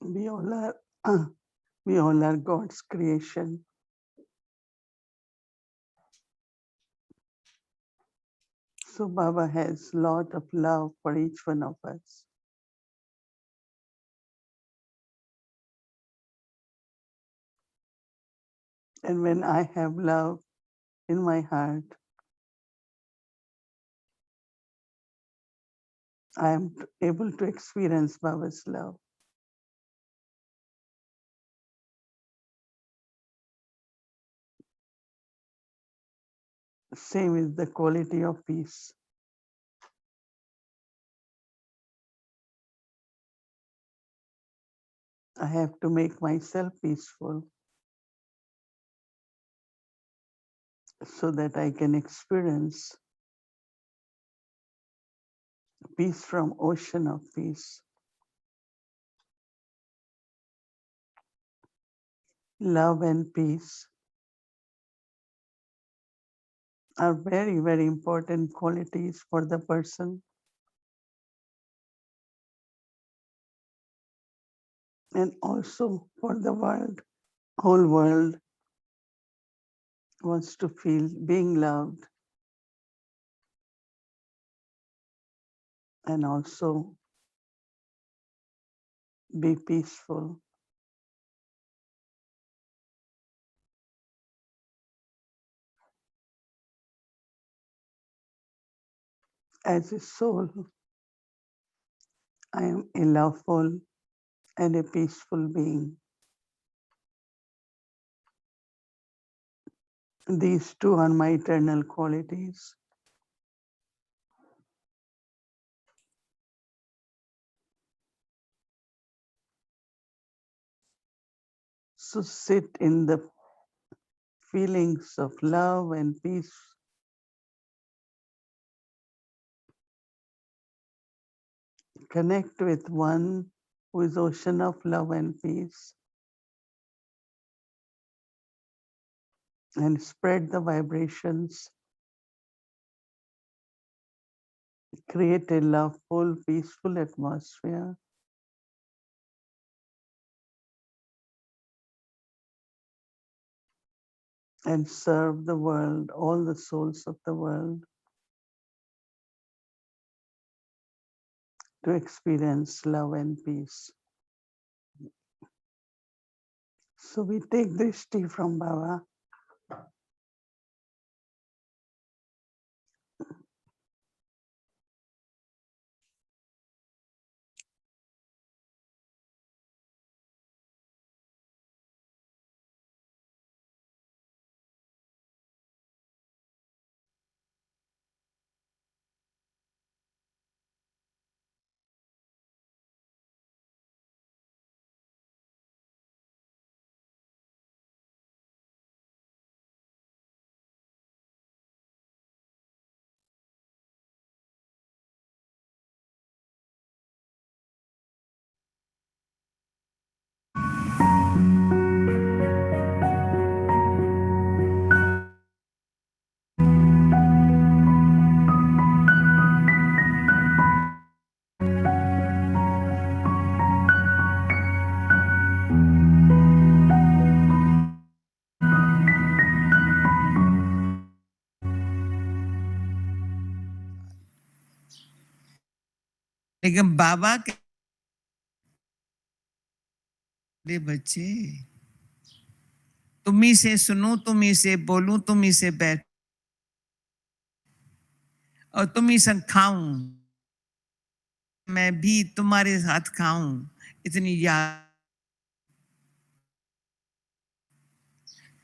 We all are God's creation. So Baba has lot of love for each one of us. And when I have love in my heart, I am able to experience Baba's love. Same is the quality of peace. I have to make myself peaceful so that I can experience peace from ocean of peace. Love and peace are very, very important qualities for the person and also for the world. Whole world wants to feel being loved and also be peaceful. As a soul, I am a loveful and a peaceful being. These two are my eternal qualities. So sit in the feelings of love and peace. Connect with one who is ocean of love and peace and spread the vibrations. Create a loveful, peaceful atmosphere. And serve the world, all the souls of the world, to experience love and peace. So we take this tea from Baba. लेकिन बाबा के बच्चे तुम्ही से सुनूं, तुम्ही से बोलूं, तुम्ही से बैठ और तुम्ही संग खाऊं, मैं भी तुम्हारे साथ खाऊं, इतनी याद।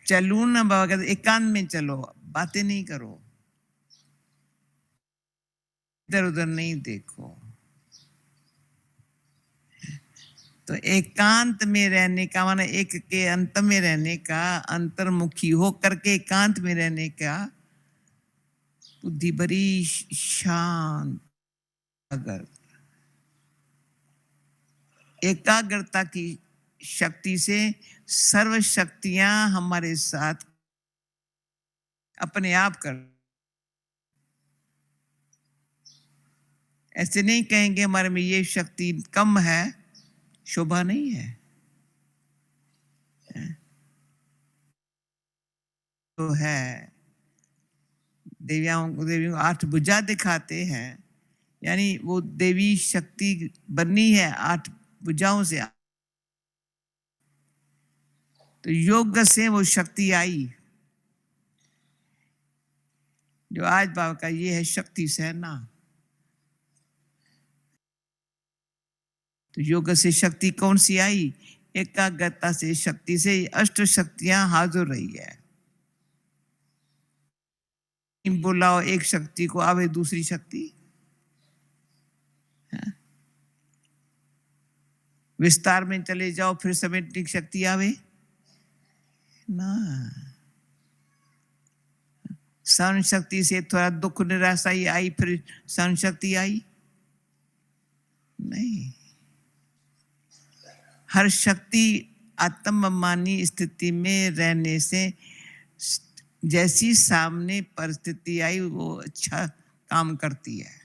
चलूं ना बाबा कहते एकांत में चलो, बातें नहीं करो, इधर उधर नहीं देखो। तो एकांत में रहने का माना एक के अंत में रहने का, अंतर्मुखी हो करके एकांत में रहने का, बुद्धि बड़ी शांत। अगर एकाग्रता की शक्ति से सर्व शक्तियां हमारे साथ अपने आप कर, ऐसे नहीं कहेंगे हमारे में ये शक्ति कम है, शोभा नहीं है। तो है देवियों को 8 भुजा दिखाते हैं, यानी वो देवी शक्ति बननी है 8 भुजाओं से। तो योग से वो शक्ति आई, जो आज बाबा का ये है शक्ति सेना। तो योग से शक्ति कौन सी आई? एकाग्रता से शक्ति से 8 शक्तियां हाजिर रही है। बुलाओ एक शक्ति को, आवे दूसरी शक्ति। विस्तार में चले जाओ, फिर समेटने की शक्ति आवे ना। सहन शक्ति से थोड़ा दुख निराशा ही आई, फिर सहन शक्ति आई नहीं। हर शक्ति आत्ममानी स्थिति में रहने से जैसी सामने परिस्थिति आई वो अच्छा काम करती है।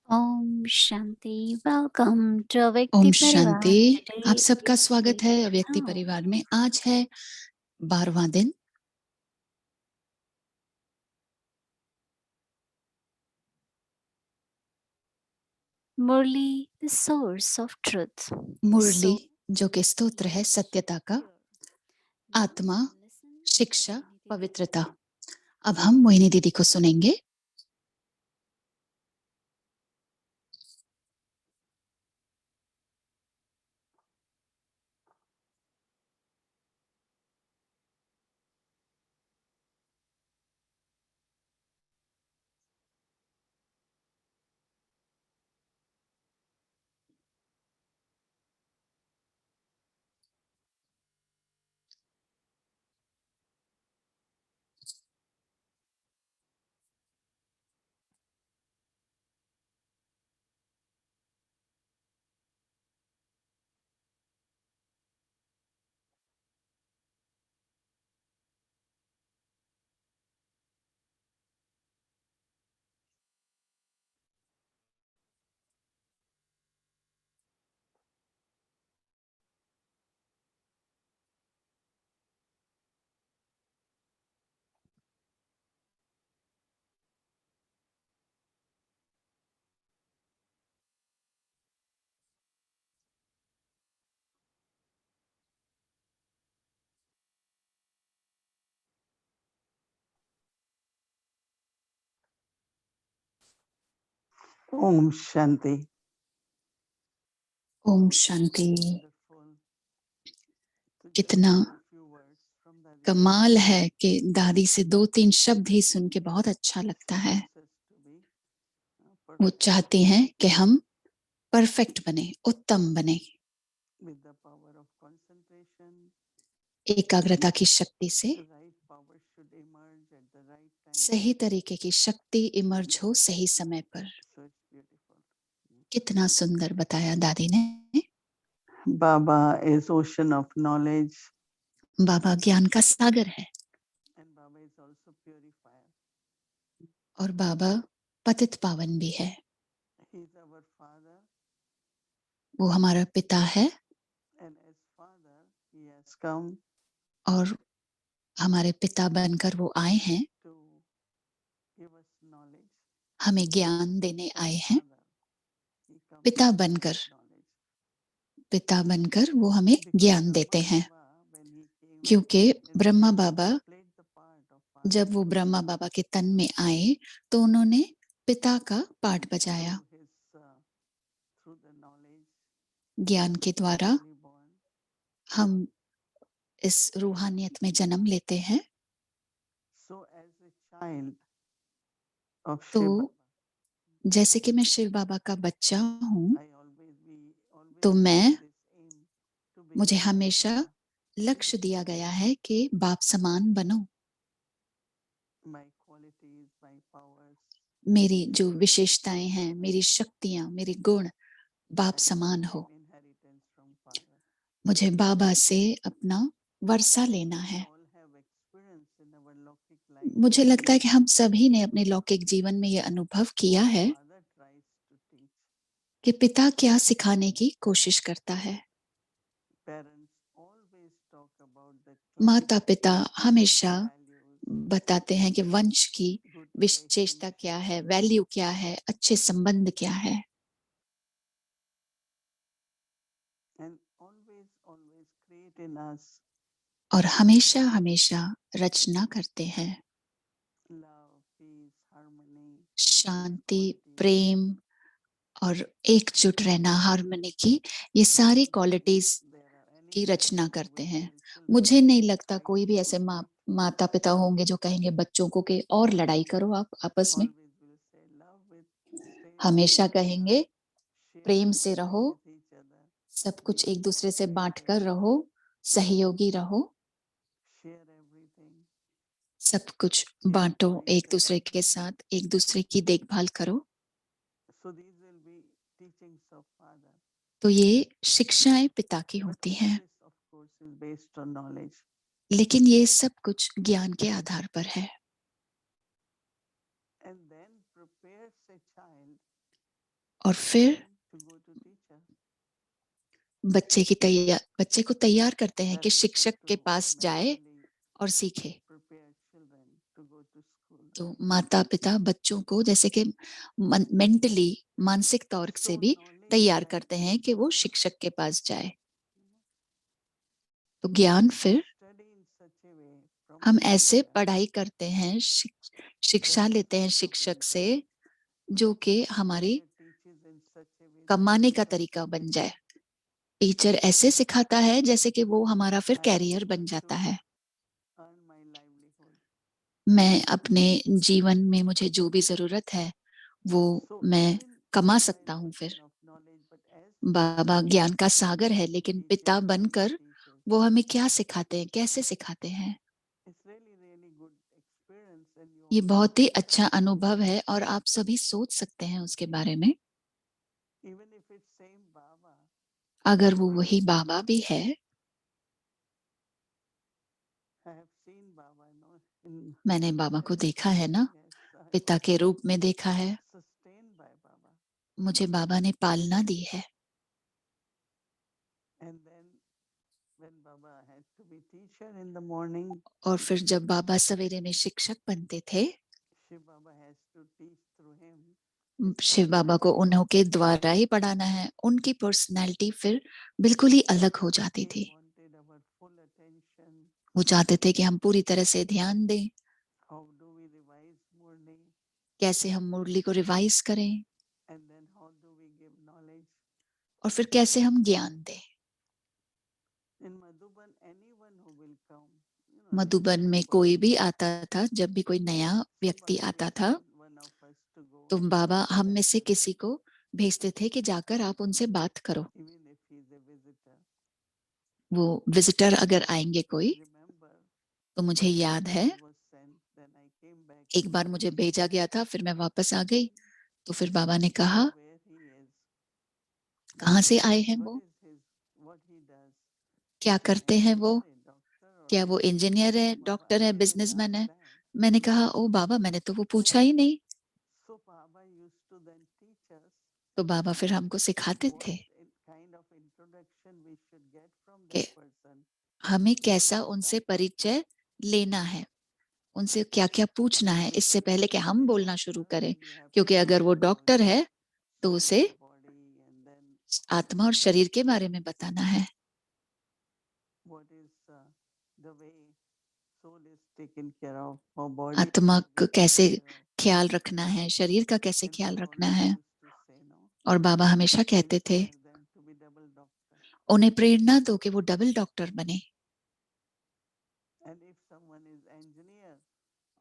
ओम शांति। वेलकम टू व्यक्ति ओम परिवार। शांति। आप Today सबका is स्वागत है day व्यक्ति 12. परिवार में। आज है 12वां दिन। मुरली, the source of truth. मुरली जो कि स्तोत्र है सत्यता का, आत्मा, शिक्षा, पवित्रता। अब हम मोहिनी दीदी को सुनेंगे। Om Shanti. ओम शांति। कितना कमाल है कि दादी से 2-3 शब्द ही सुन के बहुत अच्छा लगता है। वो चाहती हैं कि हम परफेक्ट बने, उत्तम बने। एकाग्रता की शक्ति से सही तरीके की शक्ति इमर्ज हो सही समय पर। कितना सुंदर बताया दादी ने। Baba is ocean of knowledge. बाबा ज्ञान का सागर है And Baba is also purifier. और बाबा पतित पावन भी है। He is our father. वो हमारा पिता है And as father, he has come और हमारे पिता बनकर वो आए हैं, to give us knowledge. हमें ज्ञान देने आए हैं। Father, he comes पिता to give बनकर us knowledge. पिता बनकर वो हमें Because ज्ञान Brahma देते हैं, Baba, when he came, क्योंकि in Brahma this Baba played the part of father. जब वो ब्रह्मा बाबा के तन में आए तो उन्होंने पिता का पाठ बजाया। through his, through the knowledge, ज्ञान के द्वारा newly born, हम इस रूहानियत में जन्म लेते हैं। so as a child of तो Shiv Baba, जैसे कि मैं शिव बाबा का बच्चा हूँ, I always तो मैं have this aim to मुझे become like हमेशा Baba. लक्ष्य दिया गया है कि बाप समान बनो। My qualities, my powers, मेरी जो विशेषताएं हैं, मेरी शक्तियां, मेरे गुण बाप I समान receive हो। inheritance from Father. मुझे बाबा से अपना वर्षा लेना We है। all have experience in our Lokik life. मुझे लगता है कि हम सभी ने अपने लौकिक जीवन में यह अनुभव किया What है Father tries to teach. कि पिता क्या सिखाने की कोशिश करता है। Parents always talk about the माता class, पिता हमेशा values, बताते हैं कि वंश की good विशेषता relationship, क्या है, वैल्यू क्या है, अच्छे संबंध क्या है, and always create in us और हमेशा हमेशा रचना करते हैं love, peace, harmony, शांति, qualities. प्रेम और एकजुट रहना, हार्मनी की, ये सारी क्वालिटीज There are any की रचना parent who करते will हैं। tell children मुझे नहीं लगता fight कोई भी for ऐसे food, माता पिता होंगे जो कहेंगे बच्चों को कि और लड़ाई करो आप आपस में। always will say love with, stay हमेशा with कहेंगे share प्रेम से everything रहो, with each other, सब कुछ be एक दूसरे से बांट कर cooperative, रहो, सहयोगी रहो, share everything, सब कुछ care बांटो for each एक दूसरे other. के साथ, एक दूसरे की देखभाल करो। So these will be teachings of Father. तो ये शिक्षाएं पिता की But होती all हैं, this, of course, is based on knowledge. लेकिन ये सब कुछ ज्ञान के आधार पर है। And then prepares a child और फिर to go to teacher. बच्चे को तैयार करते हैं कि Parents have शिक्षक के to पास जाए mentally और सीखे। prepare children to go to school. तो माता पिता बच्चों को जैसे कि मेंटली, मानसिक तौर से So भी knowledge तैयार then करते हैं कि वो goes, शिक्षक के पास जाए। तो ज्ञान we फिर study in such a way from हम a ऐसे teacher पढ़ाई करते हैं, शिक्षा that लेते हैं is शिक्षक से, cooperative. जो कि हमारी Teacher teaches in such a way that कमाने का becomes तरीका a बन जाए। career. टीचर ऐसे सिखाता है जैसे कि वो हमारा फिर I am कैरियर बन able जाता to है। earn my livelihood. मैं अपने जीवन में मुझे जो भी जरूरत है वो So मैं even कमा Baba सकता is हूँ। the फिर king of knowledge, but as Baba Father, ज्ञान का सागर है, what he लेकिन teaches, पिता how he बनकर teaches. वो हमें क्या सिखाते हैं, कैसे सिखाते हैं। It's really good experience, and you ये all can बहुत ही think अच्छा about it. अनुभव है और आप सभी सोच सकते हैं उसके बारे में। Even if it's same Baba, अगर वो वही बाबा भी है, I have seen Baba, in मैंने बाबा को देखा है ना, yes, I पिता was के रूप में देखा है। sustained by Baba. मुझे बाबा ने पालना दी है। And then when Baba had to be teacher in the morning, और फिर जब बाबा सवेरे में शिक्षक बनते थे, Shiv Baba has to teach through him. Shiv बाबा को उन्हों के द्वारा ही पढ़ाना है। उनकी पर्सनैलिटी फिर बिल्कुल ही अलग हो जाती He थी। wanted our full attention. वो चाहते थे कि हम पूरी तरह से ध्यान दें, How do we revise Murli? कैसे हम मुरली को रिवाइज करें, And then how do we give knowledge? और फिर कैसे हम ज्ञान दें। In Madhuban, anyone who will come, Madhuban में new कोई person, भी आता था, जब भी कोई नया so व्यक्ति Baba आता will था send one of us to go तो बाबा हम में से chat with किसी them, को भेजते थे कि जाकर आप उनसे बात करो। even if he's a visitor. वो विजिटर अगर आएंगे कोई, I remember तो मुझे याद है I was sent, then I came back एक and बार मुझे भेजा गया था, फिर मैं वापस आ गई, तो फिर बाबा ने asked कहा where he is, कहाँ से आए हैं what वो, is his, what he does. क्या He's an करते हैं वो, engineer, a doctor, or क्या वो इंजीनियर है, Baba, डॉक्टर I है, didn't बिजनेसमैन ask है। that. मैंने कहा ओ बाबा, मैंने तो वो पूछा ही नहीं। So Baba used to then teach us तो बाबा फिर हमको सिखाते what थे kind of introduction we should get from कि that person. हमें Before कैसा we उनसे start परिचय talking. लेना है, उनसे क्या क्या पूछना है, Because इससे if पहले कि he's हम a बोलना शुरू doctor, करें। then you have to क्योंकि teach अगर वो him about डॉक्टर है तो soul उसे and body, and then आत्मा और शरीर के बारे में बताना है। what is the way soul is taken care of, how body आत्मा should be को taken कैसे care of. ख्याल रखना है, शरीर का कैसे And ख्याल Baba रखना always है। used to say, no, और बाबा हमेशा कहते थे inspire them to be double doctor. उन्हें प्रेरणा दो कि वो डबल डॉक्टर बने। And if someone is engineer,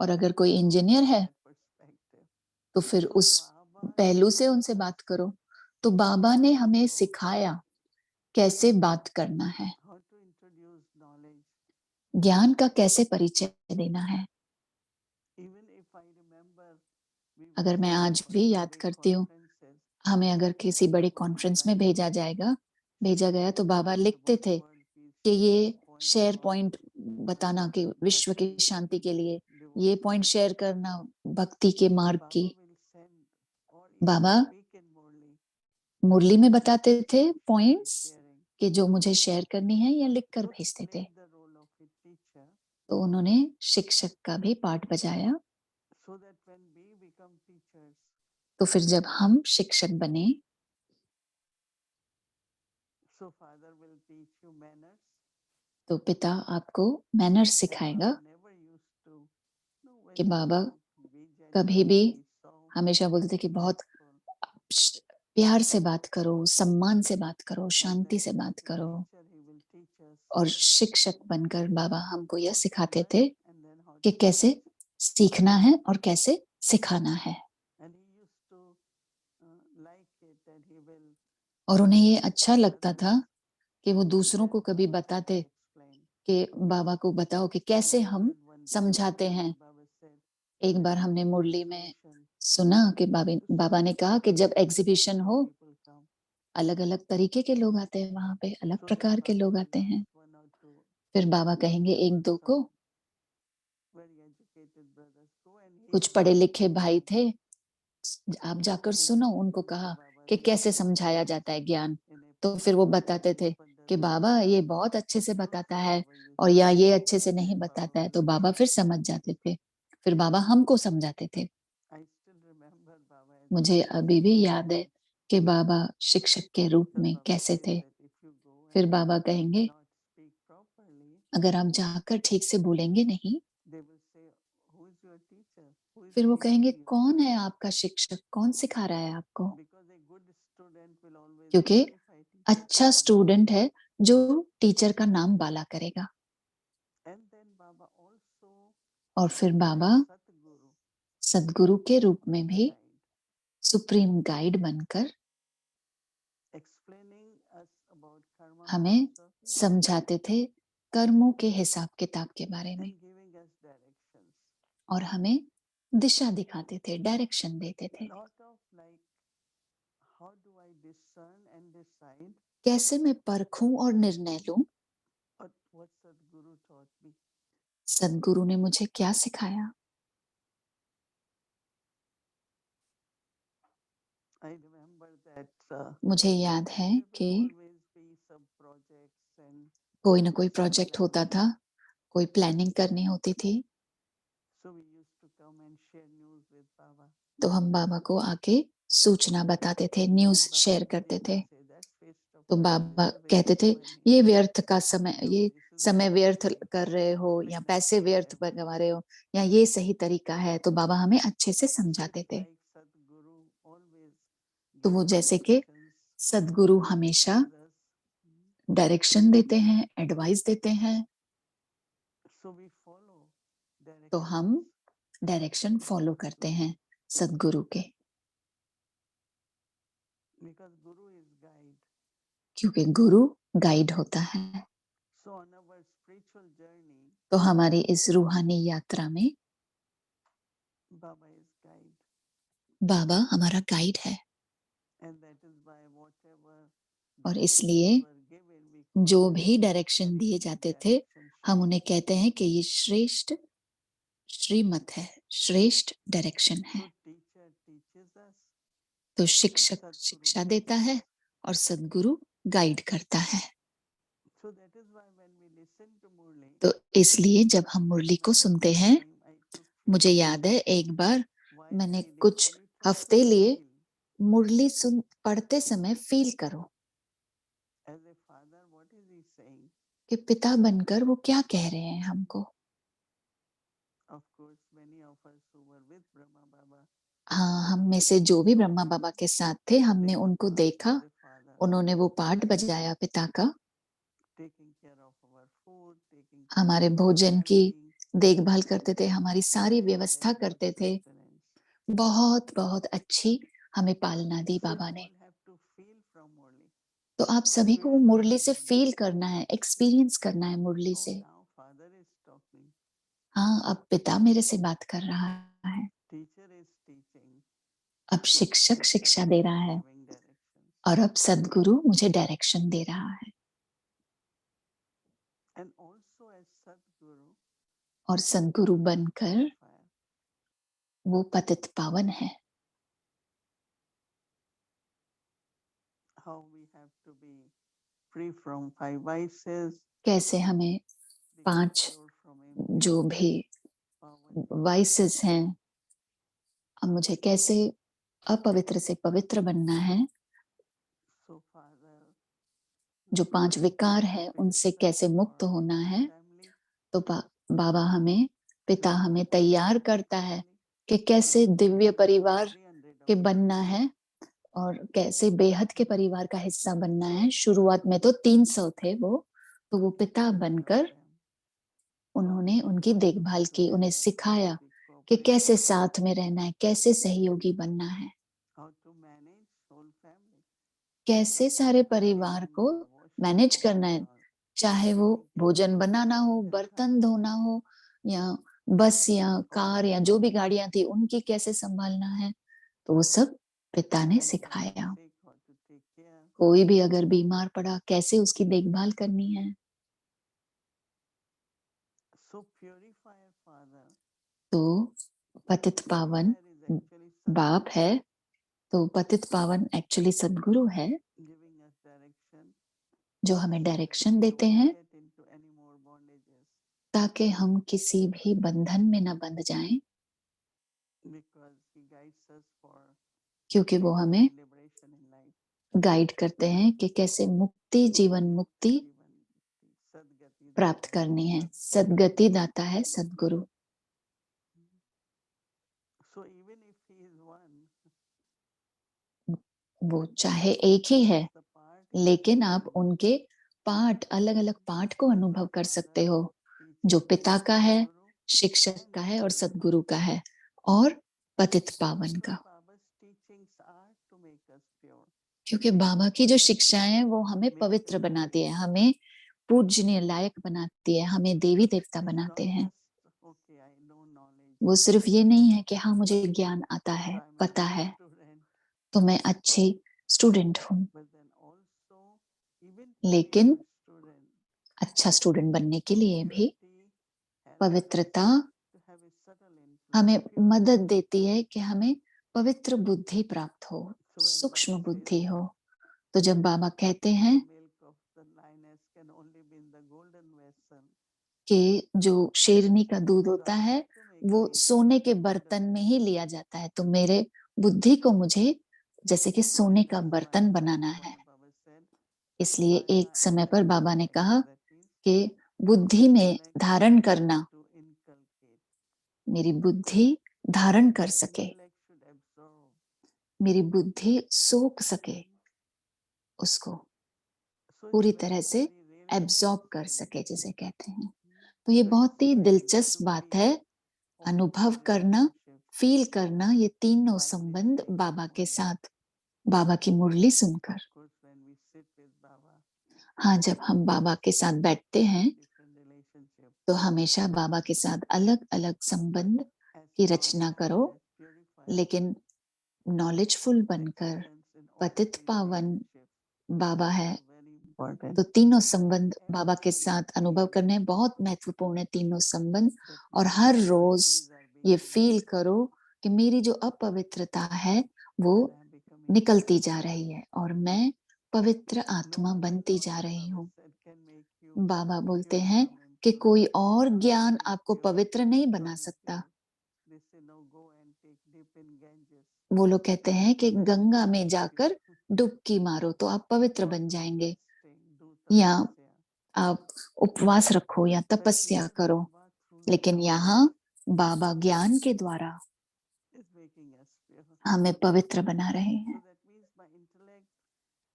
और अगर कोई talk इंजीनियर from है that perspective. तो फिर So उस Baba पहलू से showed उनसे us बात करो। तो बाबा ने हमें how सिखाया कैसे बात करना है, how to introduce knowledge. ज्ञान का कैसे परिचय देना है। Even if I remember, we were अगर मैं sent आज for भी some याद big करती हूँ, conferences. हमें अगर किसी and बड़े Baba would कॉन्फ्रेंस में write भेजा गया तो बाबा points लिखते about थे world peace, कि ये point शेयर about पॉइंट बताना कि विश्व की bhakti, शांति के लिए, ये devotion. पॉइंट शेयर करना भक्ति के मार्ग Baba की। will send or even Baba speak in Murli. मुरली में बताते थे Should be पॉइंट्स sharing. कि जो मुझे शेयर करनी है या लिख कर So he भेजते थे। played the role of a teacher तो उन्होंने शिक्षक का भी पार्ट बजाया। so that when we become teachers, तो फिर जब हम शिक्षक बने so Father will teach you manners. तो पिता आपको मैनर्स And सिखाएगा। Baba never used to, no, कि very बाबा soft, be कभी gentle, भी be soft, हमेशा बोलते थे कि बहुत graceful. प्यार से बात करो, सम्मान से बात करो, And शांति then से as बात a करो। teacher, he will teach us और शिक्षक बनकर बाबा हमको यह how to सिखाते learn थे and then how कि to कैसे teach. सीखना है और कैसे सिखाना है। And he used to like it, and he will और उन्हें ये teach अच्छा लगता others. था कि वो And दूसरों then को कभी Baba used to बताते explain. कि बाबा को बताओ कि So कैसे we हम heard one day in समझाते Murli, हैं। Baba said, एक बार when हमने there is मुरली में exhibition, सुना कि so बाबा ने कहा कि जब different एग्जीबिशन types of हो people come. अलग अलग तरीके के लोग आते हैं, वहां पे अलग So then प्रकार के Baba लोग will आते हैं। ask one or two, फिर बाबा कहेंगे एक were दो को, some very educated brothers, go and hear कुछ how पढ़े to लिखे भाई explain. थे, आप जाकर And सुनो। then उनको one day कहा Baba कि will कैसे teach समझाया us जाता है ज्ञान। in a तो फिर वो proper बताते way, थे कि Paddhati. बाबा ये बहुत अच्छे से So बताता then है Baba used और to या ये say, अच्छे से and नहीं then Baba बताता है। will तो बाबा फिर teach. समझ जाते थे, फिर बाबा हमको समझाते थे। I still remember Baba as a मुझे teacher अभी भी saying याद है that, कि बाबा शिक्षक के रूप because में Baba कैसे says थे। that if you go फिर and बाबा कहेंगे not speak properly, अगर आप जाकर ठीक से बोलेंगे नहीं, they will say, who is your teacher? Who is फिर वो कहेंगे teaching you? कौन है आपका शिक्षक, कौन सिखा रहा है आपको। Because a good student will always क्योंकि glorify teacher. अच्छा स्टूडेंट है जो टीचर का नाम बाला करेगा। And then Baba also और फिर बाबा as Satguru, सदगुरु के रूप में supreme भी guide, सुप्रीम गाइड बनकर explaining us about karma हमें philosophy समझाते थे कर्मों के हिसाब किताब के बारे में, and giving us directions. और हमें दिशा दिखाते थे, डायरेक्शन देते थे। Lot of like, how do I discern and decide? कैसे मैं परखूं और निर्णय लूं। But what Sadguru taught me. सदगुरु ने मुझे क्या सिखाया। I remember that मुझे याद है there will कि always be some projects and कोई ना कोई some प्रोजेक्ट होता planning. था, कोई प्लानिंग करनी होती थी। So we used to come and share news with Baba. तो हम बाबा को आके सूचना बताते थे, news And Baba share will करते say, थे। that's waste of तो time. बाबा This is कहते waste थे of money. ये व्यर्थ का समय, No, ये this is समय the व्यर्थ right way. कर रहे हो, या Explain us पैसे like व्यर्थ that. गवा रहे हो, या ये सही तरीका है। तो बाबा हमें अच्छे से So समझाते it's थे। like Sadguru always तो वो gives जैसे कि directions, सदगुरु हमेशा advise us. डायरेक्शन देते हैं, एडवाइस देते हैं। So we follow तो directions. हम डायरेक्शन फॉलो करते हैं सदगुरु के, Because Guru is guide. क्योंकि गुरु गाइड होता है। So on our spiritual journey, तो हमारी इस रूहानी यात्रा में Baba is guide. बाबा हमारा गाइड है। And that is why whatever और directions इसलिए were given, we call जो them भी डायरेक्शन very दिए good जाते थे, directions. हम उन्हें कहते हैं कि ये श्रेष्ठ श्रीमत है, श्रेष्ठ डायरेक्शन है। So teacher teaches us, तो शिक्षक Sadguru शिक्षा guides देता us. है और सदगुरु गाइड करता है। So that is why when we listen to Murli, तो इसलिए जब हम मुरली को one सुनते हैं, time I took few मुझे days याद है एक बार while मैंने reading कुछ only try हफ्ते to लिए feel. मुरली सुन पढ़ते समय फील करो As a father, what is he saying? कि पिता बनकर वो क्या कह रहे हैं हमको। course, many of us who were with Brahma Baba, हाँ, हम में से जो भी ब्रह्मा बाबा के साथ थे, हमने they उनको looked देखा, after the Father, उन्होंने वो पाठ बजाया पिता का, taking care of our food, taking care हमारे of our भोजन की family, देखभाल करते थे, हमारी सारी very, व्यवस्था very good करते थे। sustenance. बहुत बहुत अच्छी हमें पालना दी So बाबा you ने। all have to feel from Murli. तो आप सभी को वो Experience मुरली from से Murli. फील करना है, एक्सपीरियंस करना है मुरली Oh, से। now Father is talking. हाँ, अब पिता मेरे से बात कर रहा है, Teacher is teaching. अब शिक्षक The शिक्षा Sadguru दे is रहा है giving directions. और अब सदगुरु मुझे डायरेक्शन दे रहा है। And also as Sadguru, और सदगुरु बनकर purifier. वो पतित पावन है। How we have to be free from five vices, कैसे हमें become 5 pure from जो impurity, भी power from वाइसेस हैं, अब मुझे कैसे अपवित्र से पवित्र बनना है, So Father, जो 5 विकार है उनसे कैसे मुक्त होना है। तो बाबा हमें, पिता हमें तैयार करता है कि कैसे दिव्य परिवार के बनना है और कैसे बेहद के परिवार का हिस्सा बनना है। शुरुआत में तो 300 थे वो, तो वो पिता बनकर उन्होंने उनकी देखभाल की, उन्हें सिखाया कि कैसे साथ में रहना है, कैसे सहयोगी बनना है, कैसे सारे परिवार को मैनेज करना है, चाहे वो भोजन बनाना हो, बर्तन धोना हो, या बस या कार या जो भी गाड़ियां थी उनकी कैसे संभालना है। तो वो सब पिता ने सिखाया। कोई भी अगर बीमार पड़ा, कैसे उसकी देखभाल करनी है। तो पतित पावन बाप है, तो पतित पावन एक्चुअली सदगुरु है, जो हमें डायरेक्शन देते हैं ताकि हम किसी भी बंधन में न बंध जाएं, क्योंकि वो हमें गाइड करते हैं कि कैसे मुक्ति, जीवन मुक्ति प्राप्त करनी है। सदगति दाता है सदगुरु। वो चाहे एक ही है, लेकिन आप उनके पार्ट, अलग अलग पार्ट को अनुभव कर सकते हो, जो पिता का है, शिक्षक का है और सदगुरु का है और पतित पावन का। क्योंकि बाबा की जो शिक्षाएं हैं वो हमें पवित्र बनाती है, हमें पूजनीय लायक बनाती है, हमें देवी देवता बनाते हैं। वो सिर्फ ये नहीं है कि हाँ मुझे ज्ञान आता है, पता है, तो मैं अच्छी स्टूडेंट हूँ, लेकिन अच्छा स्टूडेंट बनने के लिए भी पवित्रता हमें मदद देती है कि हमें पवित्र बुद्धि प्राप्त हो, सूक्ष्म बुद्धि हो। तो जब बाबा कहते हैं कि जो शेरनी का दूध होता है वो सोने के बर्तन में ही लिया जाता है, तो मेरे बुद्धि को मुझे जैसे कि सोने का बर्तन बनाना है। इसलिए एक समय पर बाबा ने कहा कि बुद्धि में धारण करना, मेरी बुद्धि धारण कर सके, मेरी बुद्धि सोख सके, उसको पूरी तरह से एब्जॉर्ब कर सके जिसे कहते हैं। तो ये बहुत ही दिलचस्प बात है, अनुभव करना, फील करना ये तीनों संबंध बाबा के साथ, बाबा की मुरली सुनकर। हाँ, जब हम बाबा के साथ बैठते हैं तो हमेशा बाबा के साथ अलग अलग संबंध की रचना करो, लेकिन नॉलेजफुल बनकर। पतित पावन बाबा है, तो तीनों संबंध बाबा के साथ अनुभव करने बहुत महत्वपूर्ण है, तीनों संबंध। और हर रोज ये फील करो कि मेरी जो अपवित्रता है वो निकलती जा रही है और मैं पवित्र आत्मा बनती जा रही हूँ। बाबा बोलते हैं कि कोई और ज्ञान आपको पवित्र नहीं बना सकता। वो लोग कहते हैं कि गंगा में जाकर डुबकी मारो तो आप पवित्र बन जाएंगे, या आप उपवास रखो या तपस्या करो, लेकिन यहाँ बाबा ज्ञान के द्वारा is making us pure. हमें पवित्र बना रहे So हैं। that means my intellect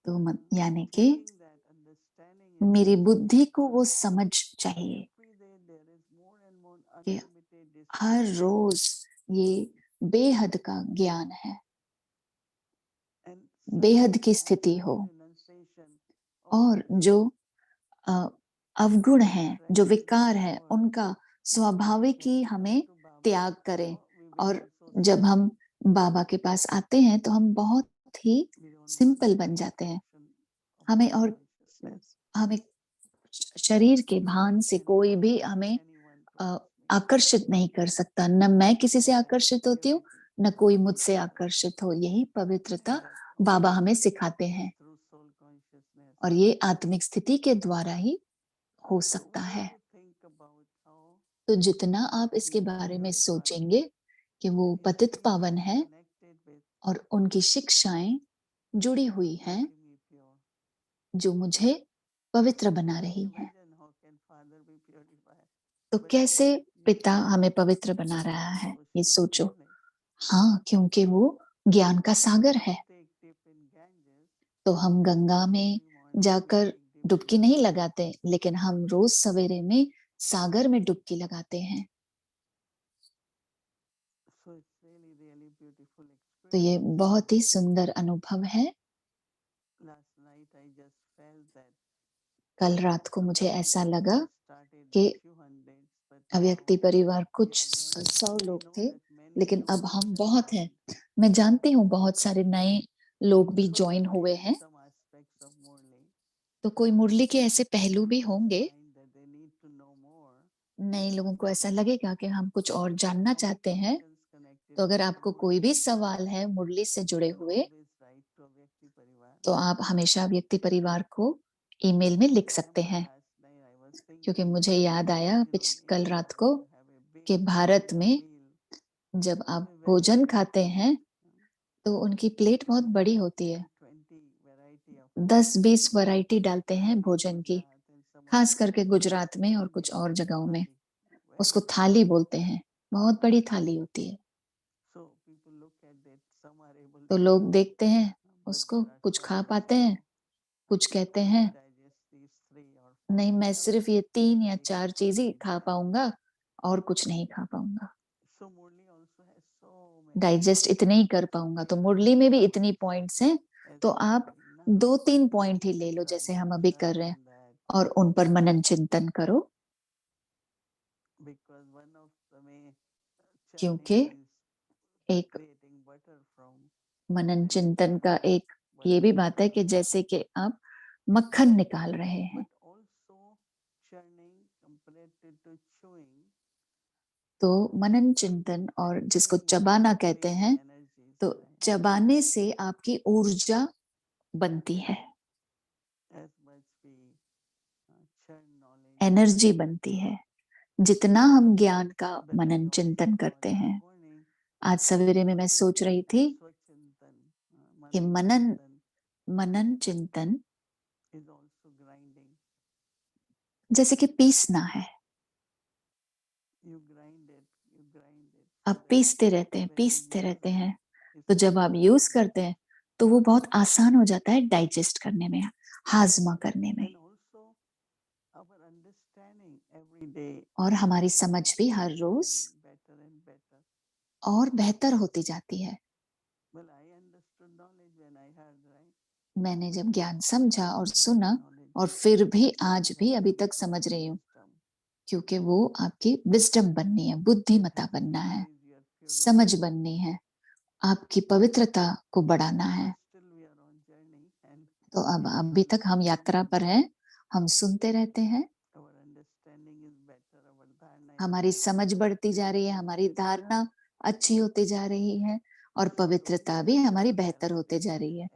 तो यानी कि taking that understanding and मेरी बुद्धि को वो समझ चाहिए every day there is more and more कि unlimited हर discovery रोज ये बेहद का ज्ञान है, and बेहद की suddenly स्थिति after हो। renunciation of और जो अवगुण हैं, जो विकार हैं, power, उनका स्वाभाविक ही when we हमें come to Baba, त्याग करें। we will और also जब see हम बाबा के पास आते हैं तो हम बहुत ही we don't want simple any बन जाते हैं। distraction of हमें our और consciousness. हमें शरीर के भान से कोई भी हमें आकर्षित नहीं कर सकता। न मैं किसी से आकर्षित होती हूँ, न कोई मुझसे आकर्षित हो। यही पवित्रता बाबा हमें सिखाते हैं और ये आत्मिक स्थिति के द्वारा ही हो सकता है। तो जितना आप इसके बारे में सोचेंगे कि वो पतित पावन है और उनकी शिक्षाएं जुड़ी हुई हैं जो मुझे पवित्र बना रही हैं, तो कैसे पिता हमें पवित्र बना रहा है, ये सोचो। हाँ, क्योंकि वो ज्ञान का सागर है। तो हम गंगा में जाकर डुबकी नहीं लगाते, लेकिन हम रोज सवेरे में सागर में डुबकी लगाते हैं। तो ये बहुत ही सुंदर अनुभव है। कल रात को मुझे ऐसा लगा कि अव्यक्ति परिवार कुछ 100 लोग थे, लेकिन अब हम बहुत हैं। मैं जानती हूँ बहुत सारे नए लोग भी ज्वाइन हुए हैं, तो कोई मुरली के ऐसे पहलू भी होंगे। नए लोगों को ऐसा लगेगा कि हम कुछ और जानना चाहते हैं। तो अगर आपको कोई भी सवाल है मुरली से जुड़े हुए, तो आप हमेशा व्यक्ति परिवार को ईमेल में लिख सकते हैं। क्योंकि मुझे याद आया कल रात को कि भारत में जब आप भोजन खाते हैं तो उनकी प्लेट बहुत बड़ी होती है। 10-20 वैरायटी डालते हैं भोजन की, खास करके गुजरात में और कुछ और जगहों में। उसको थाली बोलते हैं, बहुत बड़ी थाली होती है। तो लोग देखते हैं उसको, कुछ खा पाते हैं, कुछ कहते हैं नहीं, मैं सिर्फ ये 3 या 4 चीज ही खा पाऊंगा और कुछ नहीं खा पाऊंगा, डाइजेस्ट इतने ही कर पाऊंगा। तो मुरली में भी इतनी पॉइंट्स हैं, तो आप 2-3 पॉइंट ही ले लो जैसे हम अभी कर रहे हैं और उन पर मनन चिंतन करो। क्योंकि एक मनन चिंतन का एक ये भी बात है कि जैसे कि आप मक्खन निकाल रहे हैं, तो मनन चिंतन और जिसको चबाना कहते हैं, तो चबाने से आपकी ऊर्जा बनती है, एनर्जी बनती है। जितना हम ज्ञान का मनन चिंतन करते हैं, आज सवेरे में मैं सोच रही थी कि मनन चिंतन जैसे कि पीसना है। आप पीसते रहते हैं। तो जब आप यूज करते हैं तो वो बहुत आसान हो जाता है डाइजेस्ट करने में, हाजमा करने में। और हमारी समझ भी हर रोज और बेहतर होती जाती है। मैंने जब ज्ञान समझा और सुना, और फिर भी आज भी अभी तक समझ रही हूँ, क्योंकि वो आपकी विजडम बननी है, बुद्धिमता बनना है, समझ बननी है, आपकी पवित्रता को बढ़ाना है। तो अब अभी तक हम यात्रा पर हैं, हम सुनते रहते हैं, हमारी समझ बढ़ती जा रही है, हमारी धारणा अच्छी होती जा रही है और पवित्रता भी हमारी बेहतर होते जा रही है।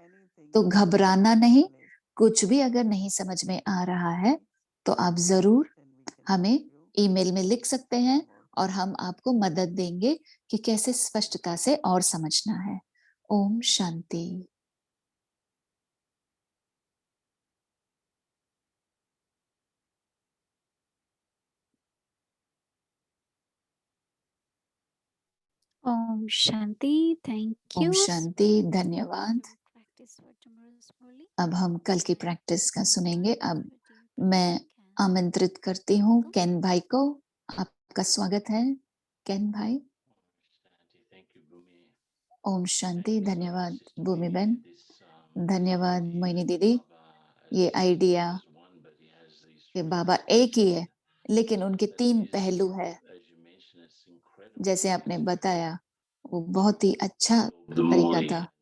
तो घबराना नहीं, कुछ भी अगर नहीं समझ में आ रहा है तो आप जरूर हमें ईमेल में लिख सकते हैं और हम आपको मदद देंगे कि कैसे स्पष्टता से और समझना है। Om Shanti. Om Shanti. Thank Om you. शांति, धन्यवाद। Practice for tomorrow's Murli. अब हम कल की प्रैक्टिस का सुनेंगे। अब Dear मैं brother Ken. आमंत्रित करती हूँ केन भाई को। आपका स्वागत है केन भाई। ओम शांति, धन्यवाद भूमि बहन, धन्यवाद मोहिनी दीदी। ये आइडिया कि बाबा एक ही है लेकिन उनके 3 पहलू है, जैसे आपने बताया, वो बहुत ही अच्छा तरीका था।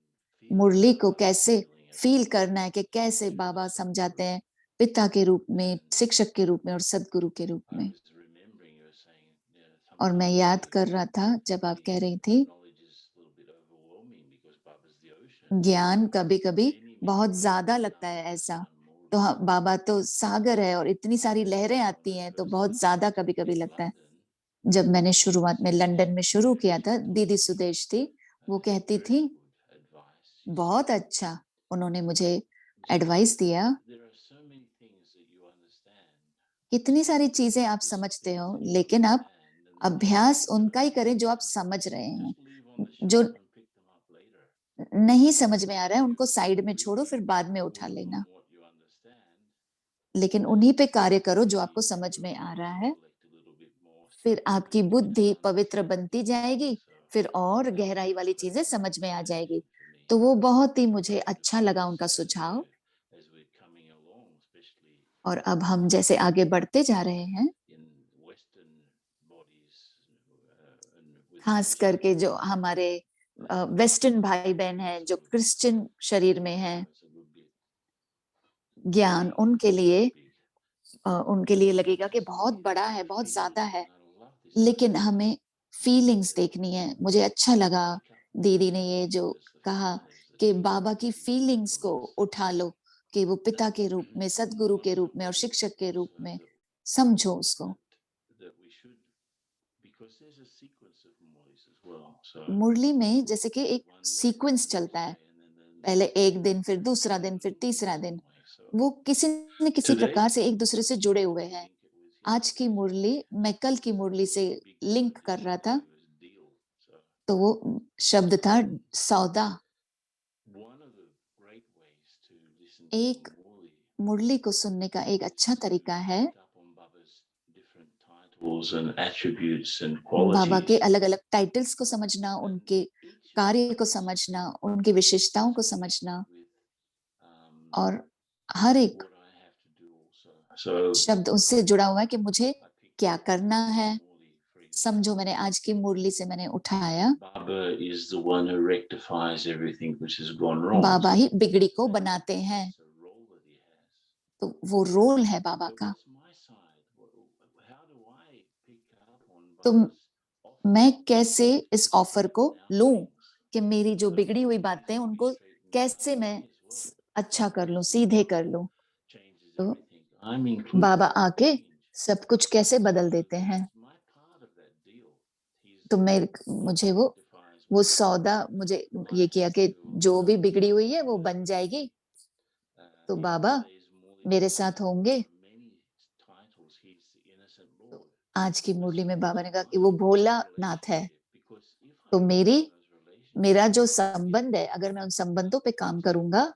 मुरली को कैसे फील करना है कि कैसे बाबा समझाते हैं, पिता के रूप में, शिक्षक के रूप में और सदगुरु के रूप में। और मैं याद कर रहा था जब आप कह रही थी ज्ञान कभी-कभी बहुत ज्यादा लगता है ऐसा, तो हाँ, बाबा तो सागर है और इतनी सारी लहरें आती हैं तो बहुत ज्यादा कभी-कभी लगता है। जब मैंने शुरुआत में लंदन में शुरू किया था, दीदी सुदेश थी, वो कहती थी बहुत अच्छा, उन्होंने मुझे एडवाइस दिया, कितनी सारी चीजें आप समझते हो लेकिन आप अभ्यास उनका ही करें जो आप समझ रहे हैं, जो नहीं समझ में आ रहा है उनको साइड में छोड़ो, फिर बाद में उठा लेना, लेकिन उन्हीं पे कार्य करो जो आपको समझ में आ रहा है। फिर आपकी बुद्धि पवित्र बनती जाएगी, फिर और गहराई वाली चीजें समझ में आ जाएगी। तो वो बहुत ही मुझे अच्छा लगा उनका सुझाव। और अब हम जैसे आगे बढ़ते जा रहे हैं, खास करके जो हमारे वेस्टर्न भाई बहन हैं जो क्रिश्चियन शरीर में हैं, ज्ञान उनके लिए लगेगा कि बहुत बड़ा है, बहुत ज्यादा है, लेकिन हमें फीलिंग्स देखनी है। मुझे अच्छा लगा दीदी ने ये जो कहा कि बाबा की फीलिंग्स को उठा लो, कि वो पिता के रूप में, सदगुरु के रूप में और शिक्षक के रूप में समझो उसको। मुरली में जैसे कि एक सीक्वेंस चलता है, पहले एक दिन, फिर दूसरा दिन, फिर तीसरा दिन, वो किसी न किसी प्रकार से एक दूसरे से जुड़े हुए हैं। आज की मुरली मैं कल की मुरली से लिंक कर रहा था, तो वो शब्द था सौदा। एक मुरली को सुनने का एक अच्छा तरीका है बाबा के अलग अलग टाइटल्स को समझना, उनके कार्य को समझना, उनकी विशेषताओं को समझना, और हर एक शब्द उससे जुड़ा हुआ है कि मुझे क्या करना है। समझो मैंने आज की मुरली से मैंने उठाया, बाबा ही बिगड़ी को बनाते हैं, तो वो रोल है बाबा का। तो मैं कैसे इस ऑफर को लूं कि मेरी जो बिगड़ी हुई बातें उनको कैसे मैं अच्छा कर लूं, सीधे कर लूं। तो बाबा आके सब कुछ कैसे बदल देते हैं। तो मुझे वो सौदा मुझे ये किया कि जो भी बिगड़ी हुई है वो बन जाएगी, तो बाबा मेरे साथ होंगे। तो आज की मुरली में बाबा ने कहा कि वो भोलानाथ है, तो मेरा जो संबंध है, अगर मैं उन संबंधों पे काम करूंगा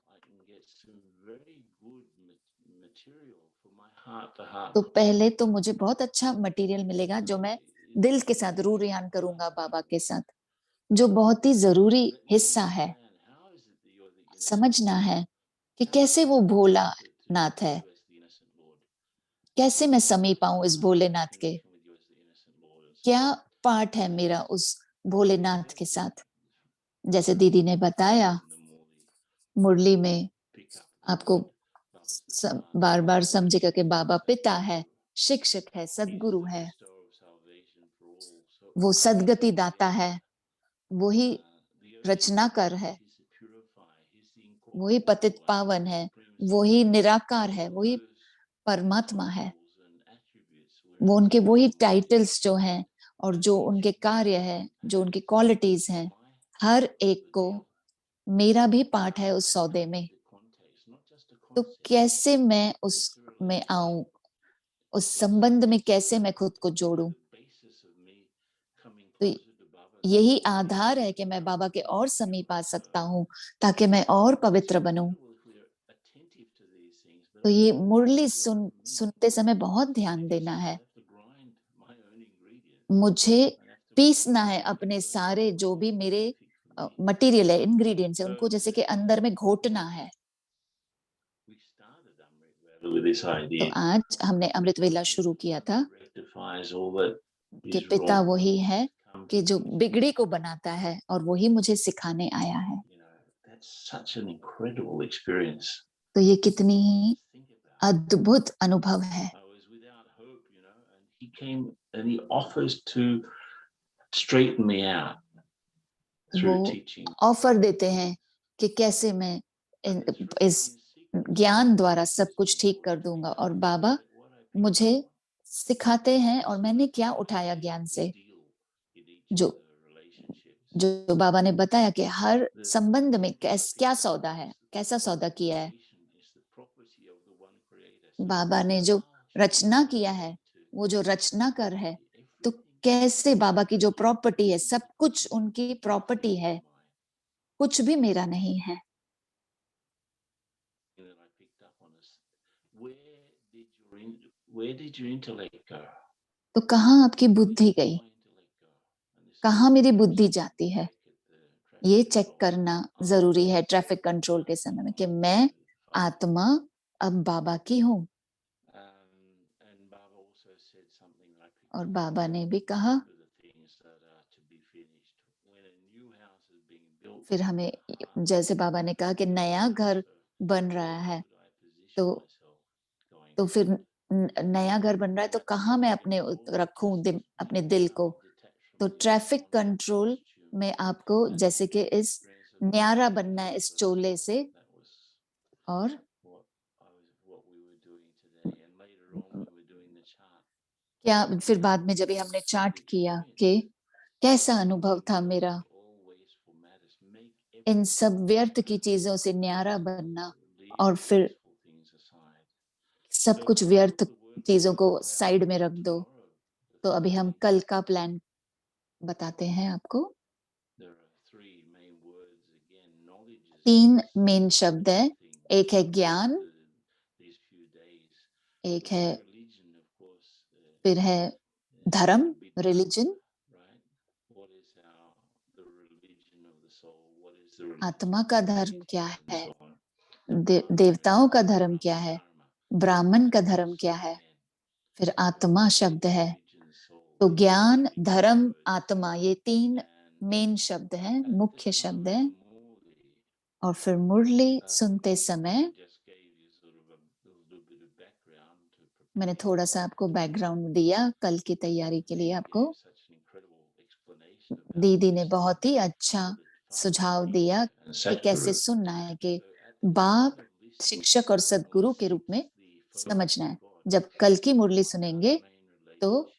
तो पहले तो मुझे बहुत अच्छा मटेरियल मिलेगा जो मैं दिल के साथ रू रियान करूंगा बाबा के साथ, जो बहुत ही जरूरी हिस्सा है। समझना है कि कैसे वो भोलानाथ है, कैसे मैं समीप आऊं इस भोलेनाथ के, क्या पार्ट है मेरा उस भोलेनाथ के साथ। जैसे दीदी ने बताया, मुरली में आपको बार बार समझेगा कि बाबा पिता है, शिक्षक है, सदगुरु है, वो सदगति दाता है, वही रचनाकार है, वही पतित पावन है, वही निराकार है, वही परमात्मा है। वो उनके वही टाइटल्स जो हैं और जो उनके कार्य है, जो उनकी क्वालिटीज हैं, हर एक को मेरा भी पार्ट है उस सौदे में। तो कैसे मैं उस में आऊं, उस संबंध में कैसे मैं खुद को जोड़ूं। तो यही आधार है कि मैं बाबा के और समीप आ सकता हूँ, ताकि मैं और पवित्र बनूं। तो ये मुरली सुनते समय बहुत ध्यान देना है। मुझे पीसना है अपने सारे जो भी मेरे मटेरियल है, इंग्रेडिएंट्स है, उनको जैसे कि अंदर में घोटना है। तो आज हमने अमृत वेला शुरू किया था कि पिता वही है कि जो बिगड़ी को बनाता है, और वही मुझे सिखाने आया है। तो ये कितनी ही अद्भुत अनुभव है। वो ऑफर देते हैं कि कैसे मैं इस ज्ञान द्वारा सब कुछ ठीक कर दूंगा, और बाबा मुझे सिखाते हैं, और मैंने क्या उठाया ज्ञान से, जो जो बाबा ने बताया कि हर संबंध में क्या सौदा है, कैसा सौदा किया है। बाबा ने जो रचना किया है, वो जो रचनाकार है, तो कैसे बाबा की जो प्रॉपर्टी है, सब कुछ उनकी प्रॉपर्टी है, कुछ भी मेरा नहीं है। तो कहाँ आपकी बुद्धि गई, कहाँ मेरी बुद्धि जाती है, ये चेक करना जरूरी है ट्रैफिक कंट्रोल के समय में, कि मैं आत्मा अब बाबा की हूँ। और बाबा ने भी कहा, फिर हमें, जैसे बाबा ने कहा कि नया घर बन रहा है, तो फिर नया घर बन रहा है, तो कहाँ मैं अपने रखूं अपने दिल को। तो ट्रैफिक कंट्रोल में आपको जैसे कि इस न्यारा बनना है इस चोले से, और क्या फिर बाद में जब हमने चार्ट किया कि कैसा अनुभव था मेरा, इन सब व्यर्थ की चीजों से न्यारा बनना, और फिर सब कुछ व्यर्थ चीजों को साइड में रख दो। तो अभी हम कल का प्लान बताते हैं आपको। 3 मेन शब्द है, एक है ज्ञान, एक है, फिर है धर्म, रिलीजन, आत्मा का धर्म क्या है, देवताओं का धर्म क्या है, ब्राह्मण का धर्म क्या है, फिर आत्मा शब्द है। तो ज्ञान, धर्म, आत्मा, ये 3 मेन शब्द हैं, मुख्य शब्द हैं। और फिर मुरली सुनते समय मैंने थोड़ा सा आपको बैकग्राउंड दिया कल की तैयारी के लिए। आपको दीदी ने बहुत ही अच्छा सुझाव दिया कि कैसे सुनना है, कि बाप, शिक्षक और सदगुरु के रूप में समझना है। जब कल की मुरली सुनेंगे तो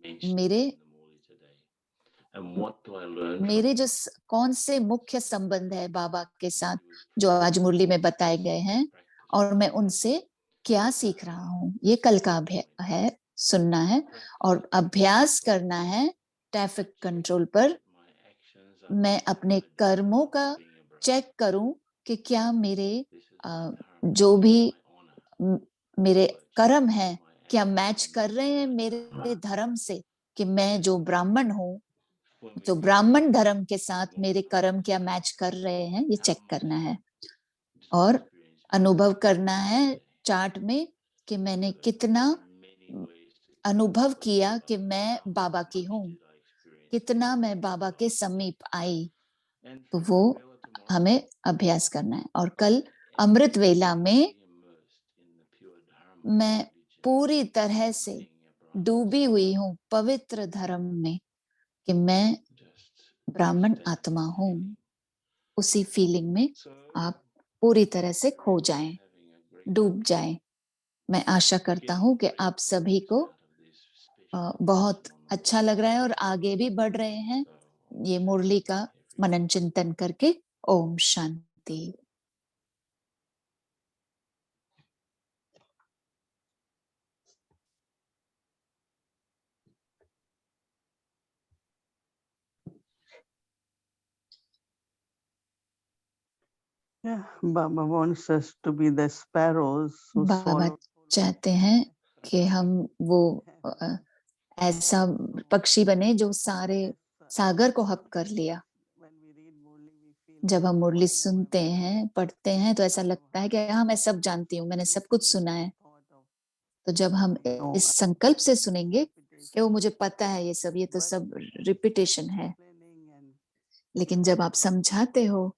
मेरे जो कौन से मुख्य संबंध है बाबा के साथ, जो आज मुरली में बताए गए हैं, और मैं उनसे क्या सीख रहा हूँ, ये कल का है, सुनना है और अभ्यास करना है ट्रैफिक कंट्रोल पर। मैं अपने कर्मों का चेक करूं कि क्या मेरे जो भी मेरे कर्म हैं, क्या मैच कर रहे हैं मेरे धर्म से, कि मैं जो ब्राह्मण हूँ, जो ब्राह्मण धर्म के साथ मेरे कर्म क्या मैच कर रहे हैं, ये चेक करना है। और अनुभव करना है चार्ट में कि मैंने कितना अनुभव किया कि मैं बाबा की हूँ, कितना मैं बाबा के समीप आई। तो वो हमें अभ्यास करना है। और कल अमृत वेला में मैं पूरी तरह से डूबी हुई हूँ पवित्र धर्म में, कि मैं ब्राह्मण आत्मा हूँ। उसी फीलिंग में आप पूरी तरह से खो जाएं, डूब जाएं। मैं आशा करता हूँ कि आप सभी को बहुत अच्छा लग रहा है और आगे भी बढ़ रहे हैं ये मुरली का मनन चिंतन करके। Om Shanti. Yeah, Baba wants us to be the sparrows who Baba swallow चाहते हैं कि हम वो ऐसा पक्षी बने जो सारे सागर को हप कर लिया। जब हम मुरली सुनते हैं, पढ़ते हैं, तो ऐसा लगता है कि हाँ, मैं सब जानती हूँ, मैंने सब कुछ सुना है। तो जब हम इस संकल्प से सुनेंगे कि वो मुझे पता है ये तो सब रिपीटेशन है। लेकिन जब आप समझाते हो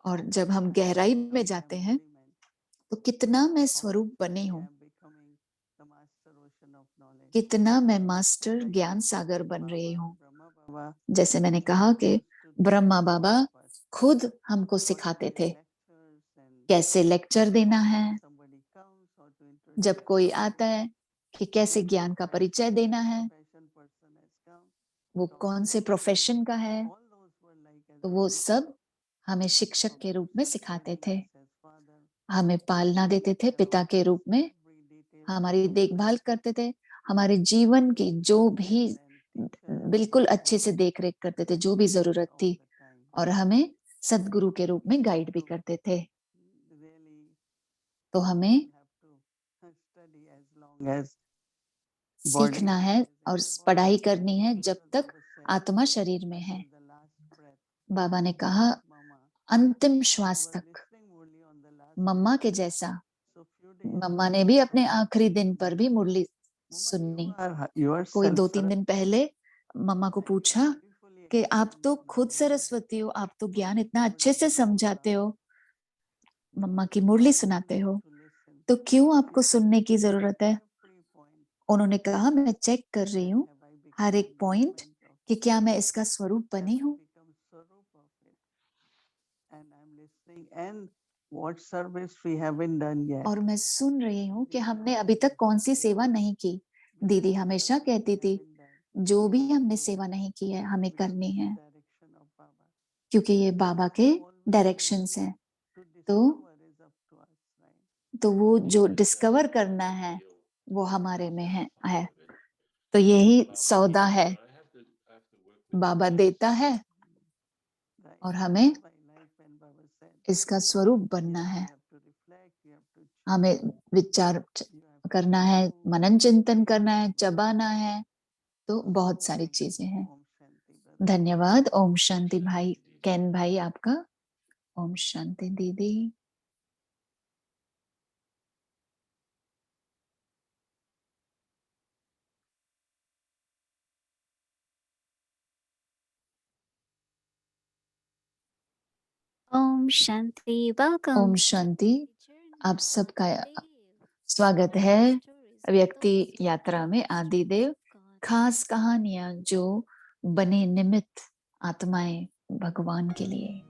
और जब हम गहराई में जाते हैं, तो कितना मैं स्वरूप बनी हूँ, कितना मैं मास्टर ज्ञान सागर बन रही हूँ। जैसे मैंने कहा कि ब्रह्मा बाबा खुद हमको सिखाते थे कैसे लेक्चर देना है, जब कोई आता है कि कैसे ज्ञान का परिचय देना है, वो कौन से प्रोफेशन का है, तो वो सब हमें शिक्षक के रूप में सिखाते थे, हमें पालना देते थे पिता के रूप में, हमारी देखभाल करते थे, हमारे जीवन की जो भी बिल्कुल अच्छे से देख रेख करते थे, जो भी जरूरत थी, और हमें सदगुरु के रूप में गाइड भी करते थे। तो हमें सीखना है और पढ़ाई करनी है जब तक आत्मा शरीर में है। बाबा ने कहा अंतिम श्वास तक मम्मा के जैसा। मम्मा ने भी अपने आखिरी दिन पर भी मुरली सुननी। कोई 2-3 दिन पहले मम्मा को पूछा कि आप तो खुद सरस्वती हो, आप तो ज्ञान इतना अच्छे से समझाते हो, मम्मा की मुरली सुनाते हो, तो क्यों आपको सुनने की जरूरत है? उन्होंने कहा मैं चेक कर रही हूँ हर एक पॉइंट कि क्या मैं इसका स्वरूप बनी हूँ। और मैं सुन रही हूँ कि हमने अभी तक कौन सी सेवा नहीं की। दीदी हमेशा कहती थी जो भी हमने सेवा नहीं की है हमें करनी है, क्योंकि ये बाबा के डायरेक्शंस हैं। तो वो जो डिस्कवर करना है वो हमारे में है। तो यही सौदा है, बाबा देता है और हमें इसका स्वरूप बनना है। हमें विचार करना है, मनन चिंतन करना है, चबाना है, तो बहुत सारी चीजें हैं। धन्यवाद। ओम शांति भाई, कैन भाई आपका। ओम शांति दीदी। Om Shanti. Welcome. Om Shanti. आप सबका स्वागत है व्यक्ति यात्रा में। आदिदेव खास कहानियां जो बने निमित्त आत्माएं भगवान के लिए।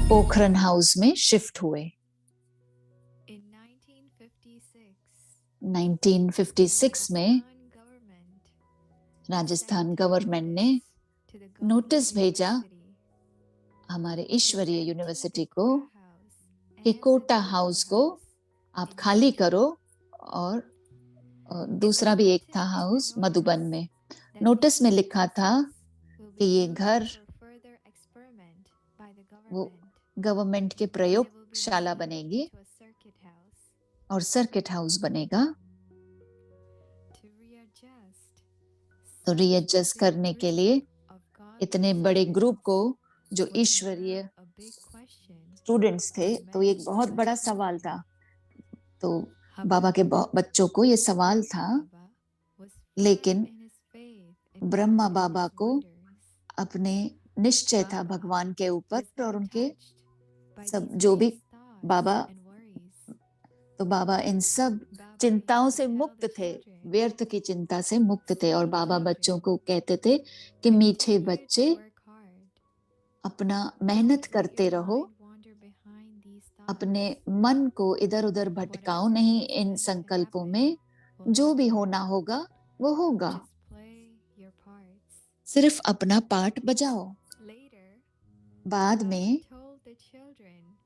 पोखरन हाउस में शिफ्ट हुए। 1956 में राजस्थान गवर्नमेंट ने नोटिस भेजा हमारे ईश्वरीय यूनिवर्सिटी को कि कोटा हाउस को आप खाली करो, और दूसरा भी एक था हाउस मधुबन में। नोटिस में लिखा था कि ये घर वो गवर्नमेंट के प्रयोगशाला बनेगी और सर्किट हाउस बनेगा। तो रीएडजस्ट करने के लिए इतने बड़े ग्रुप को जो ईश्वरीय स्टूडेंट्स थे, तो एक बहुत बड़ा सवाल था। तो बाबा के बच्चों को ये सवाल था, लेकिन ब्रह्मा बाबा को अपने निश्चय था भगवान के ऊपर और उनके सब जो भी बाबा, तो बाबा इन सब चिंताओं से मुक्त थे, व्यर्थ की चिंता से मुक्त थे। और बाबा बच्चों को कहते थे कि मीठे बच्चे अपना मेहनत करते रहो, अपने मन को इधर उधर भटकाओ नहीं इन संकल्पों में, जो भी होना होगा वो होगा। सिर्फ अपना पार्ट बजाओ। बाद में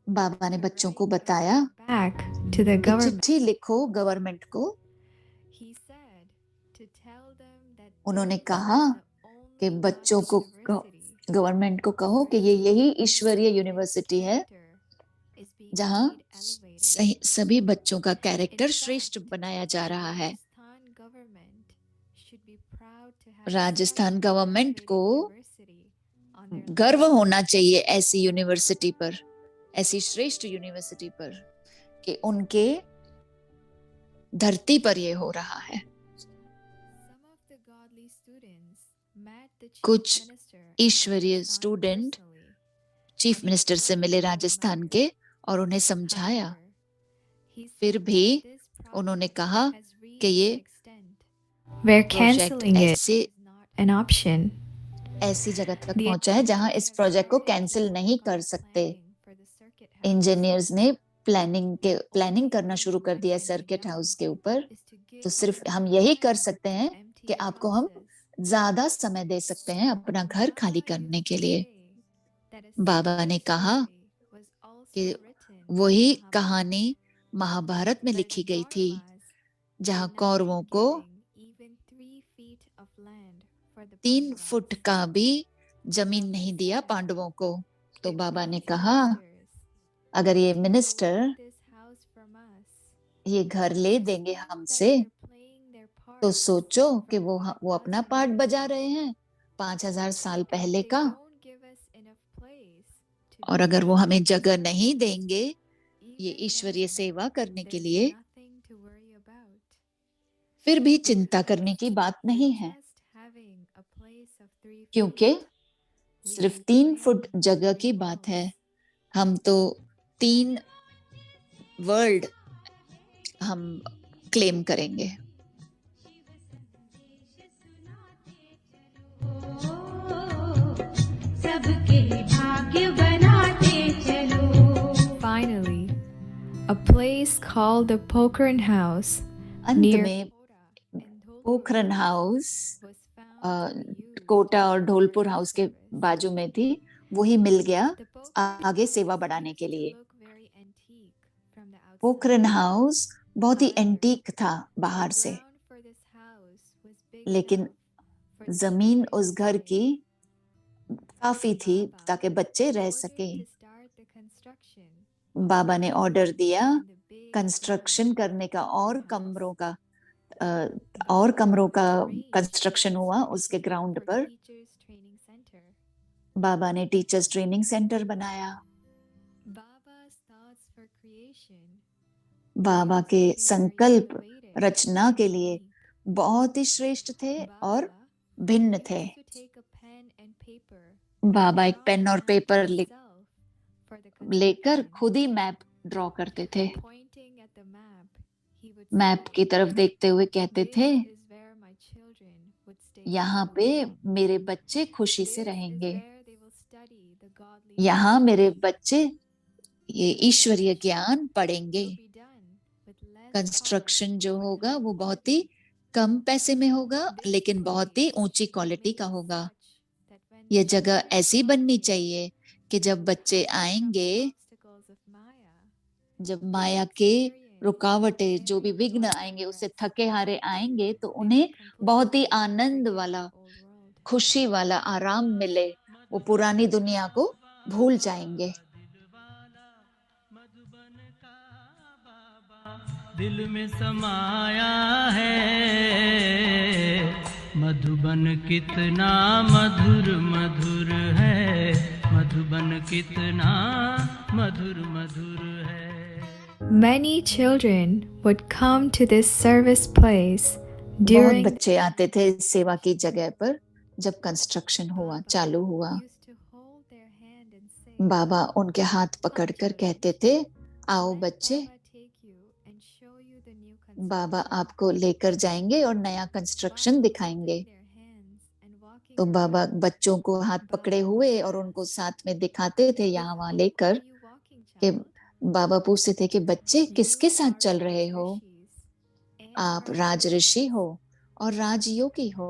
बाबा ने बच्चों को बताया back to the कि government. चिट्ठी लिखो गवर्नमेंट को। उन्होंने कहा कि बच्चों को गवर्नमेंट को कहो कि ये यही ईश्वरीय यूनिवर्सिटी है जहां सभी बच्चों का कैरेक्टर श्रेष्ठ बनाया जा रहा है। राजस्थान गवर्नमेंट को गर्व होना चाहिए ऐसी यूनिवर्सिटी पर, ऐसी श्रेष्ठ यूनिवर्सिटी पर कि उनके धरती पर ये हो रहा है। कुछ ईश्वरीय स्टूडेंट चीफ मिनिस्टर से मिले राजस्थान के और उन्हें समझाया। फिर भी उन्होंने कहा कि ये Where प्रोजेक्ट canceling it ऐसे an option. ऐसी जगह तक पहुंचा है जहां इस प्रोजेक्ट को कैंसिल नहीं कर सकते। इंजीनियर्स ने प्लानिंग करना शुरू कर दिया सर्किट हाउस के ऊपर। तो सिर्फ हम यही कर सकते हैं कि आपको हम ज्यादा समय दे सकते हैं अपना घर खाली करने के लिए। बाबा ने कहा कि वही कहानी महाभारत में लिखी गई थी जहां कौरवों को 3 फुट का भी जमीन नहीं दिया पांडवों को। तो बाबा ने कहा अगर ये मिनिस्टर ये घर ले देंगे हमसे तो सोचो कि वो अपना पार्ट बजा रहे हैं 5000 साल पहले का। और अगर वो हमें जगह नहीं देंगे ये ईश्वरीय सेवा करने के लिए, फिर भी चिंता करने की बात नहीं है, क्योंकि सिर्फ 3 फुट जगह की बात है। हम तो 3 वर्ल्ड हम क्लेम करेंगे। सबके भाग्य बनाते चलो। Finally, a place called the Pokhran House अंत near में पोखरन हाउस कोटा और ढोलपुर हाउस के बाजू में थी, वही मिल गया आगे सेवा बढ़ाने के लिए। पोखरन हाउस बहुत ही एंटीक था बाहर से, लेकिन जमीन उस घर की काफी थी ताकि बच्चे रह सके। बाबा ने ऑर्डर दिया कंस्ट्रक्शन करने का और कमरों का कंस्ट्रक्शन हुआ उसके ग्राउंड पर। बाबा ने टीचर्स ट्रेनिंग सेंटर बनाया। बाबा के संकल्प रचना के लिए बहुत ही श्रेष्ठ थे और भिन्न थे। बाबा एक पेन और पेपर लेकर खुद ही मैप ड्रॉ करते थे। मैप की तरफ देखते हुए कहते थे यहाँ पे मेरे बच्चे खुशी से रहेंगे, यहाँ मेरे बच्चे ये ईश्वरीय ज्ञान पढ़ेंगे। कंस्ट्रक्शन जो होगा वो बहुत ही कम पैसे में होगा, लेकिन बहुत ही ऊंची क्वालिटी का होगा। ये जगह ऐसी बननी चाहिए कि जब बच्चे आएंगे, जब माया के रुकावटें जो भी विघ्न आएंगे उससे थके हारे आएंगे तो उन्हें बहुत ही आनंद वाला, खुशी वाला आराम मिले, वो पुरानी दुनिया को भूल जाएंगे। दिल में समाया है मधुबन कितना मधुर मधुर है, मधुबन कितना मधुर मधुर है। many children would come to this service place बहुत during बच्चे आते थे इस सेवा की जगह पर जब कंस्ट्रक्शन हुआ, चालू हुआ। बाबा उनके हाथ पकड़कर कहते थे आओ बच्चे, बाबा आपको लेकर जाएंगे और नया कंस्ट्रक्शन दिखाएंगे। तो बाबा बच्चों को हाथ पकड़े हुए और उनको साथ में दिखाते थे यहाँ वहां लेकर। कि बाबा पूछते थे कि बच्चे किसके साथ चल रहे हो? आप राज ऋषि हो और राजयोगी हो।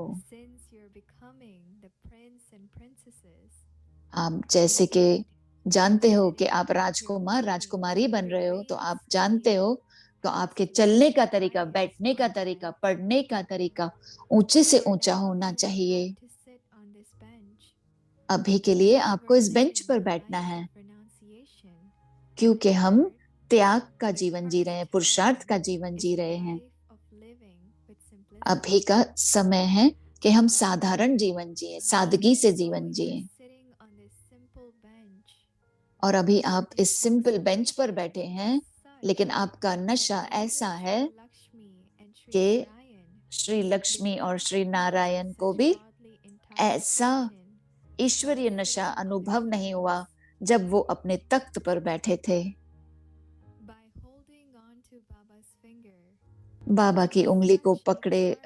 आप जैसे कि जानते हो कि आप राजकुमार राजकुमारी बन रहे हो, तो आप जानते हो तो आपके चलने का तरीका, बैठने का तरीका, पढ़ने का तरीका ऊंचे से ऊंचा होना चाहिए। अभी के लिए आपको इस बेंच पर बैठना है, क्योंकि हम त्याग का जीवन जी रहे हैं, पुरुषार्थ का जीवन जी रहे हैं। अभी का समय है कि हम साधारण जीवन जिए, सादगी से जीवन जिए। और अभी आप इस सिंपल बेंच पर बैठे हैं, लेकिन आपका नशा ऐसा है कि श्री लक्ष्मी और श्री नारायण को भी ऐसा ईश्वरीय नशा अनुभव नहीं हुआ जब वो अपने तख्त पर बैठे थे। बाबा की उंगली को पकड़े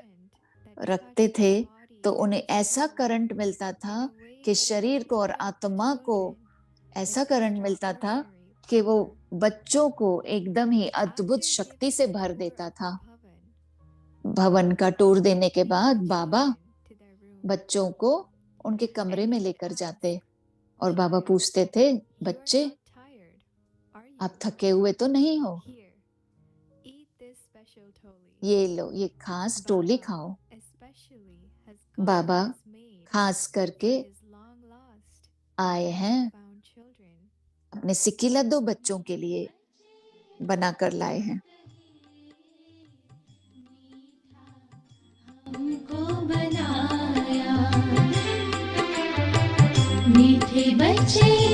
रखते थे तो उन्हें ऐसा करंट मिलता था कि शरीर को और आत्मा को ऐसा करंट मिलता था कि वो बच्चों को एकदम ही अद्भुत शक्ति से भर देता था। भवन का टूर देने के बाद बाबा बच्चों को उनके कमरे में लेकर जाते और बाबा पूछते थे, बच्चे आप थके हुए तो नहीं हो? ये लो, ये खास टोली खाओ। बाबा खास करके आए हैं अपने सिकिला 2 बच्चों के लिए बनाकर लाए हैं। हमको बनाया मीठे बच्चे